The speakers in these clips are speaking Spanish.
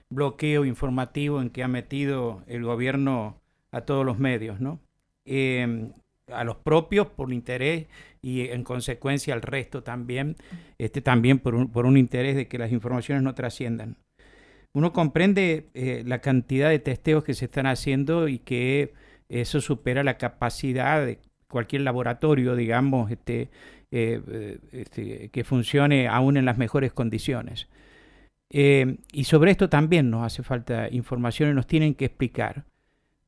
bloqueo informativo en que ha metido el gobierno a todos los medios, ¿no? A los propios por interés y en consecuencia al resto también, también por un interés de que las informaciones no trasciendan. Uno comprende la cantidad de testeos que se están haciendo y que eso supera la capacidad de cualquier laboratorio, digamos, que funcione aún en las mejores condiciones. Y sobre esto también nos hace falta información y nos tienen que explicar,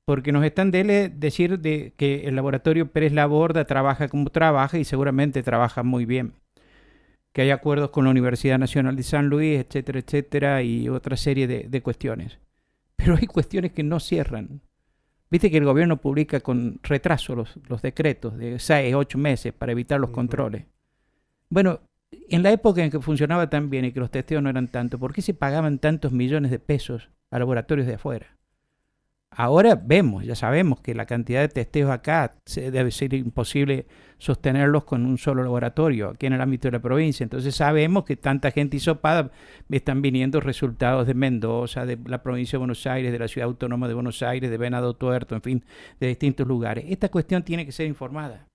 porque nos están decir de que el laboratorio Pérez Laborda trabaja como trabaja y seguramente trabaja muy bien, que hay acuerdos con la Universidad Nacional de San Luis, etcétera, etcétera, y otra serie de cuestiones. Pero hay cuestiones que no cierran. Viste que el gobierno publica con retraso los decretos de 6, 8 meses para evitar los controles. Bueno, en la época en que funcionaba tan bien y que los testeos no eran tanto, ¿por qué se pagaban tantos millones de pesos a laboratorios de afuera? Ahora vemos, ya sabemos que la cantidad de testeos acá debe ser imposible sostenerlos con un solo laboratorio, aquí en el ámbito de la provincia. Entonces sabemos que tanta gente hisopada están viniendo resultados de Mendoza, de la provincia de Buenos Aires, de la ciudad autónoma de Buenos Aires, de Venado Tuerto, en fin, de distintos lugares. Esta cuestión tiene que ser informada,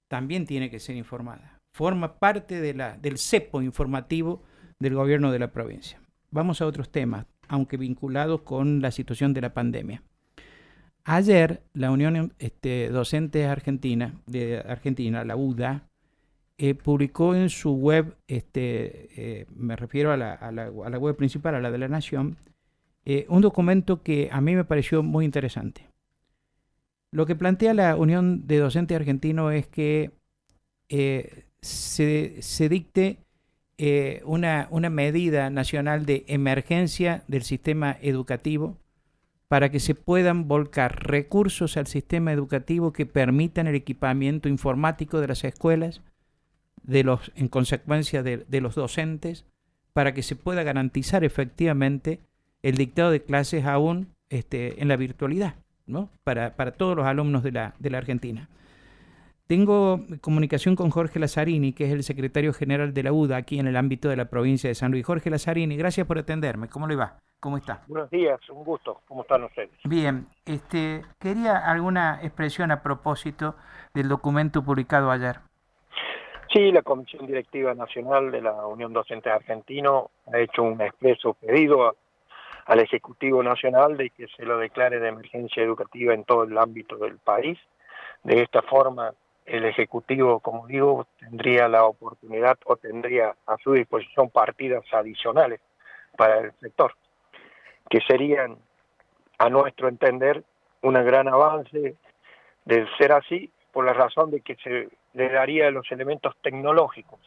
también tiene que ser informada. Forma parte del cepo informativo del gobierno de la provincia. Vamos a otros temas, aunque vinculados con la situación de la pandemia. Ayer la Unión Docentes Argentina, la UDA, publicó en su web, me refiero a la web principal, a la de la Nación, un documento que a mí me pareció muy interesante. Lo que plantea la Unión de Docentes Argentinos es que se dicte una medida nacional de emergencia del sistema educativo para que se puedan volcar recursos al sistema educativo que permitan el equipamiento informático de las escuelas, en consecuencia de los docentes, para que se pueda garantizar efectivamente el dictado de clases aún en la virtualidad, ¿no? Para todos los alumnos de la Argentina. Tengo comunicación con Jorge Lazzarini, que es el secretario general de la UDA aquí en el ámbito de la provincia de San Luis. Jorge Lazzarini, gracias por atenderme. ¿Cómo le va? ¿Cómo está? Buenos días, un gusto. ¿Cómo están ustedes? Bien, quería alguna expresión a propósito del documento publicado ayer. Sí, la Comisión Directiva Nacional de la Unión Docente Argentino ha hecho un expreso pedido al Ejecutivo Nacional de que se lo declare de emergencia educativa en todo el ámbito del país. De esta forma, el Ejecutivo, como digo, tendría la oportunidad o tendría a su disposición partidas adicionales para el sector, que serían, a nuestro entender, un gran avance de ser así, por la razón de que se le daría los elementos tecnológicos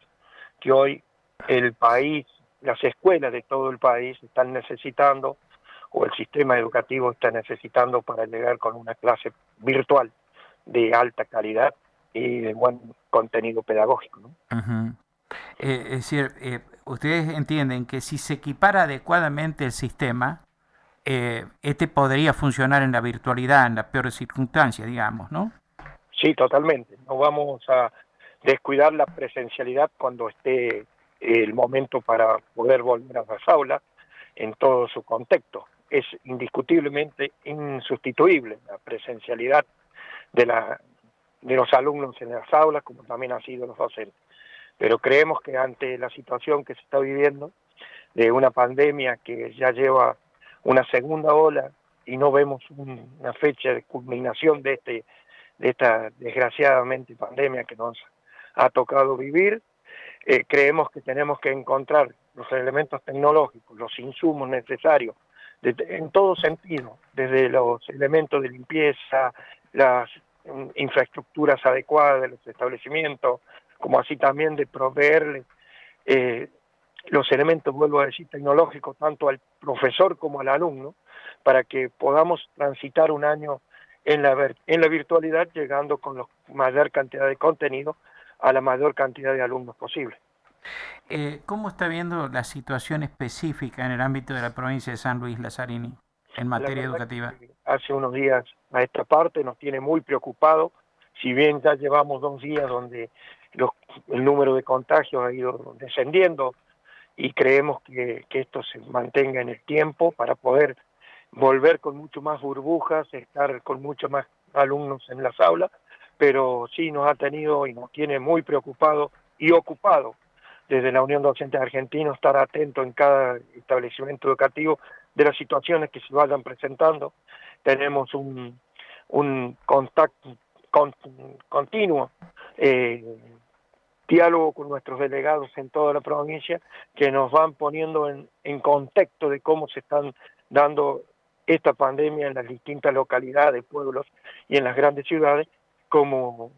que hoy el país, las escuelas de todo el país están necesitando, o el sistema educativo está necesitando para llegar con una clase virtual de alta calidad y de buen contenido pedagógico, ¿no? Uh-huh. Es decir, ustedes entienden que si se equipara adecuadamente el sistema, podría funcionar en la virtualidad, en las peores circunstancias, digamos, ¿no? Sí, totalmente. No vamos a descuidar la presencialidad cuando esté el momento para poder volver a las aulas en todo su contexto. Es indiscutiblemente insustituible la presencialidad de, de los alumnos en las aulas, como también ha sido los docentes. Pero creemos que ante la situación que se está viviendo, de una pandemia que ya lleva una segunda ola y no vemos una fecha de culminación de esta desgraciadamente pandemia que nos ha tocado vivir, creemos que tenemos que encontrar los elementos tecnológicos, los insumos necesarios, en todo sentido, desde los elementos de limpieza, las infraestructuras adecuadas de los establecimientos, como así también de proveerle los elementos, vuelvo a decir, tecnológicos, tanto al profesor como al alumno, para que podamos transitar un año en la virtualidad, llegando con la mayor cantidad de contenido a la mayor cantidad de alumnos posible. ¿Cómo está viendo la situación específica en el ámbito de la provincia de San Luis, Lazzarini, en La materia verdad educativa? que hace unos días a esta parte nos tiene muy preocupados, si bien ya llevamos 2 días donde el número de contagios ha ido descendiendo y creemos que esto se mantenga en el tiempo para poder volver con mucho más burbujas, estar con muchos más alumnos en las aulas, pero sí nos ha tenido y nos tiene muy preocupado y ocupado desde la Unión Docente Argentina, estar atento en cada establecimiento educativo de las situaciones que se vayan presentando. Tenemos un contacto continuo, diálogo con nuestros delegados en toda la provincia, que nos van poniendo en contexto de cómo se están dando esta pandemia en las distintas localidades, pueblos y en las grandes ciudades, como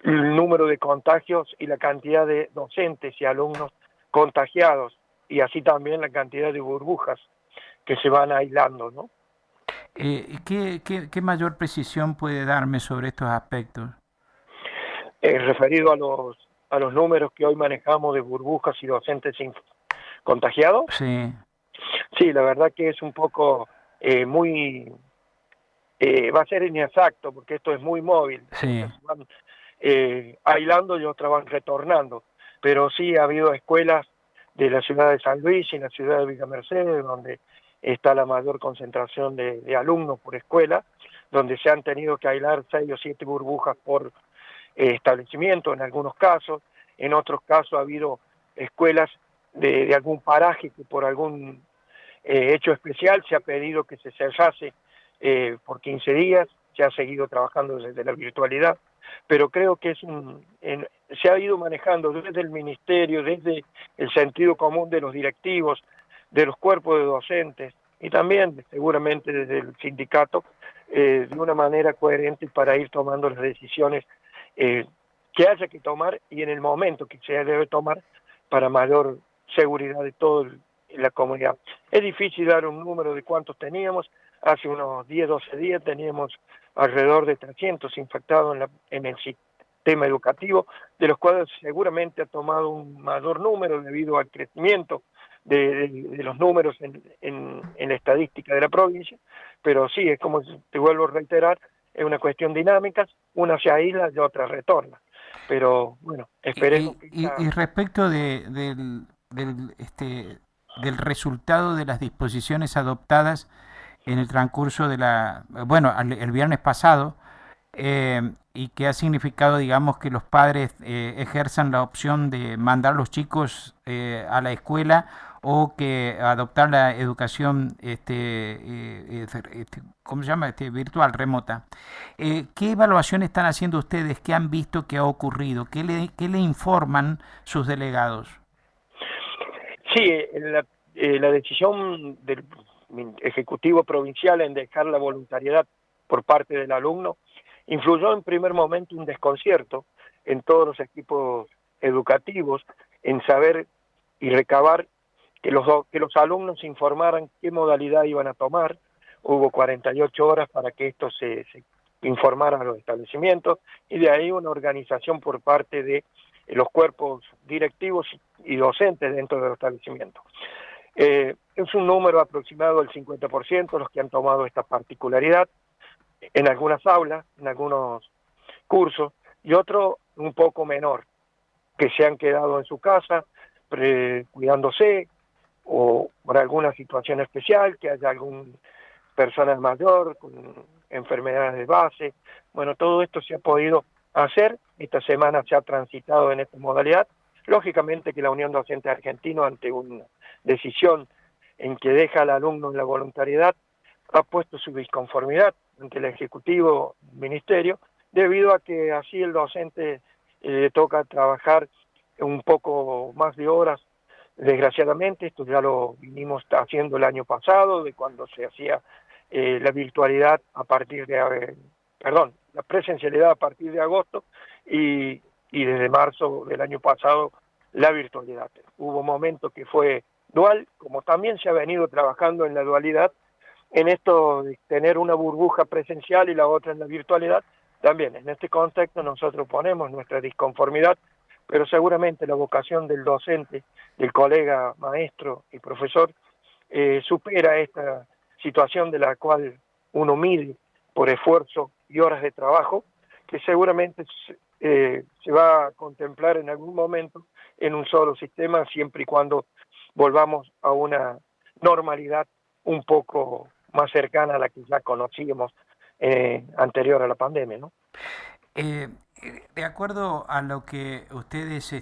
el número de contagios y la cantidad de docentes y alumnos contagiados, y así también la cantidad de burbujas que se van aislando, ¿no? ¿Qué mayor precisión puede darme sobre estos aspectos? Referido a los números que hoy manejamos de burbujas y docentes contagiados, Sí, sí, la verdad que es un poco muy, va a ser inexacto porque esto es muy móvil, sí. se van aislando y otras van retornando, pero sí ha habido escuelas de la ciudad de San Luis y en la ciudad de Villa Mercedes, donde está la mayor concentración de alumnos por escuela, donde se han tenido que aislar 6 o 7 burbujas por establecimiento en algunos casos, en otros casos ha habido escuelas de algún paraje que por algún hecho especial se ha pedido que se cerrase por 15 días, se ha seguido trabajando desde la virtualidad, pero creo que se ha ido manejando desde el ministerio, desde el sentido común de los directivos, de los cuerpos de docentes y también seguramente desde el sindicato, de una manera coherente para ir tomando las decisiones eh, que haya que tomar y en el momento que se debe tomar para mayor seguridad de toda la comunidad. Es difícil dar un número de cuántos teníamos. Hace unos 10, 12 días teníamos alrededor de 300 infectados en el sistema educativo, de los cuales seguramente ha tomado un mayor número debido al crecimiento de los números en la estadística de la provincia, pero sí, es como te vuelvo a reiterar, es una cuestión dinámica, una se aísla y otra retorna. Pero bueno, esperemos que Y respecto del resultado de las disposiciones adoptadas en el transcurso de el viernes pasado, y que ha significado, digamos, que los padres ejerzan la opción de mandar a los chicos a la escuela o que adoptar la educación, ¿cómo se llama? Virtual, remota. ¿Qué evaluación están haciendo ustedes? ¿Qué han visto que ha ocurrido? ¿Qué le informan sus delegados? sí, la decisión del Ejecutivo Provincial en dejar la voluntariedad por parte del alumno influyó en primer momento un desconcierto en todos los equipos educativos en saber y recabar que los alumnos informaran qué modalidad iban a tomar. Hubo 48 horas para que esto se informara a los establecimientos y de ahí una organización por parte de los cuerpos directivos y docentes dentro de los establecimientos. Es un número aproximado del 50% los que han tomado esta particularidad en algunas aulas, en algunos cursos, y otro un poco menor, que se han quedado en su casa cuidándose o por alguna situación especial, que haya algún persona mayor con enfermedades de base. Bueno, todo esto se ha podido hacer. Esta semana se ha transitado en esta modalidad. Lógicamente que la Unión Docente Argentina, ante una decisión en que deja al alumno en la voluntariedad, ha puesto su disconformidad ante el Ejecutivo, Ministerio, debido a que así el docente le toca trabajar un poco más de horas. Desgraciadamente, esto ya lo vinimos haciendo el año pasado, de cuando se hacía la virtualidad a partir de, la presencialidad a partir de agosto y desde marzo del año pasado la virtualidad. Hubo momentos que fue dual, como también se ha venido trabajando en la dualidad, en esto de tener una burbuja presencial y la otra en la virtualidad. También en este contexto nosotros ponemos nuestra disconformidad, pero seguramente la vocación del docente, del colega maestro y profesor, supera esta situación de la cual uno mide por esfuerzo y horas de trabajo, que seguramente se va a contemplar en algún momento en un solo sistema, siempre y cuando volvamos a una normalidad un poco más cercana a la que ya conocíamos anterior a la pandemia, ¿no? De acuerdo a lo que ustedes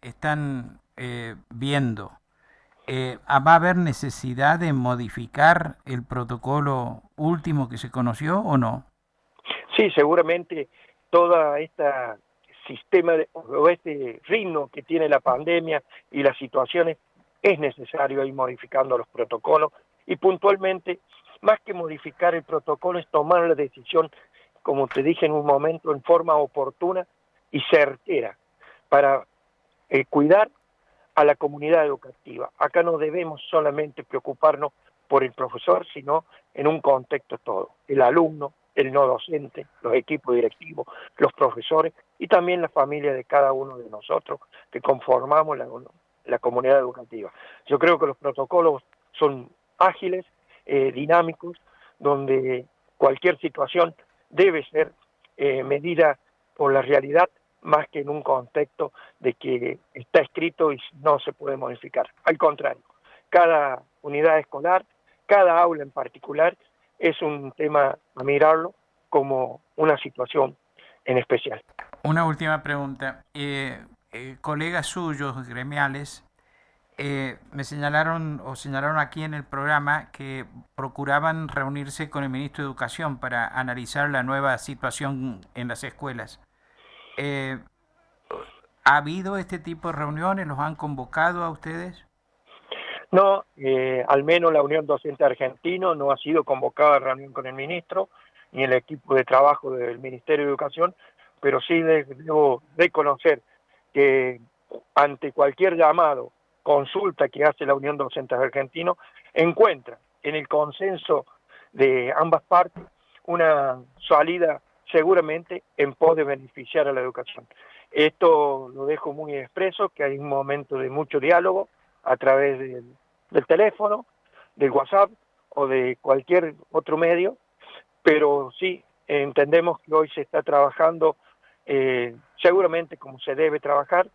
están viendo, ¿va a haber necesidad de modificar el protocolo último que se conoció o no? Sí, seguramente toda esta sistema o este ritmo que tiene la pandemia y las situaciones es necesario ir modificando los protocolos y puntualmente, más que modificar el protocolo, es tomar la decisión, como te dije en un momento, en forma oportuna y certera para cuidar a la comunidad educativa. Acá no debemos solamente preocuparnos por el profesor, sino en un contexto todo. El alumno, el no docente, los equipos directivos, los profesores y también la familia de cada uno de nosotros que conformamos la comunidad educativa. Yo creo que los protocolos son ágiles, dinámicos, donde cualquier situación debe ser medida por la realidad más que en un contexto de que está escrito y no se puede modificar. Al contrario, cada unidad escolar, cada aula en particular, es un tema a mirarlo como una situación en especial. Una última pregunta. Colegas suyos, gremiales, me señalaron aquí en el programa que procuraban reunirse con el ministro de Educación para analizar la nueva situación en las escuelas. ¿Ha habido este tipo de reuniones? ¿Los han convocado a ustedes? No, al menos la Unión Docente Argentino no ha sido convocada a reunión con el ministro ni el equipo de trabajo del Ministerio de Educación, pero sí debo reconocer que ante cualquier llamado, consulta que hace la Unión Docente Argentino, encuentra en el consenso de ambas partes una salida seguramente en pos de beneficiar a la educación. Esto lo dejo muy expreso, que hay un momento de mucho diálogo a través del teléfono, del WhatsApp o de cualquier otro medio, pero sí entendemos que hoy se está trabajando seguramente como se debe trabajar,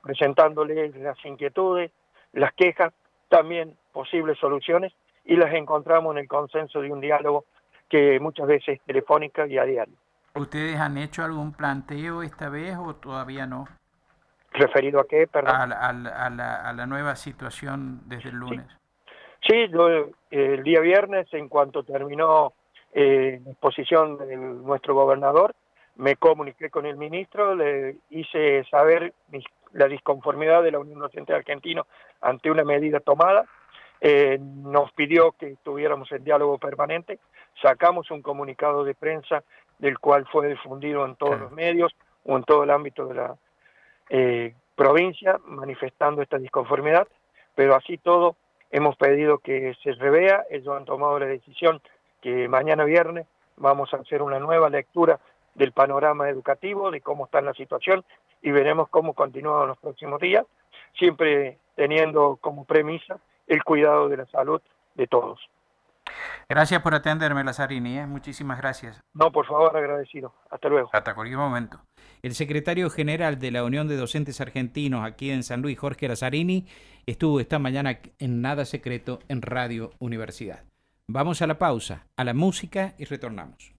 presentándoles las inquietudes, las quejas, también posibles soluciones, y las encontramos en el consenso de un diálogo que muchas veces es telefónica y a diario. ¿Ustedes han hecho algún planteo esta vez o todavía no? ¿Referido a qué, perdón? A la nueva situación desde el lunes. Sí, yo, el día viernes, en cuanto terminó la exposición de nuestro gobernador, me comuniqué con el ministro, le hice saber la disconformidad de la Unión Docente Argentina ante una medida tomada, nos pidió que estuviéramos en diálogo permanente, sacamos un comunicado de prensa del cual fue difundido en todos los medios o en todo el ámbito de la provincia, manifestando esta disconformidad, pero así todo hemos pedido que se revea, ellos han tomado la decisión que mañana viernes vamos a hacer una nueva lectura del panorama educativo, de cómo está la situación y veremos cómo continúa en los próximos días, siempre teniendo como premisa el cuidado de la salud de todos. Gracias por atenderme, Lazzarini, muchísimas gracias. No, por favor, agradecido. Hasta luego. Hasta cualquier momento. El secretario general de la Unión de Docentes Argentinos aquí en San Luis, Jorge Lazzarini, estuvo esta mañana en Nada Secreto en Radio Universidad. Vamos a la pausa, a la música y retornamos.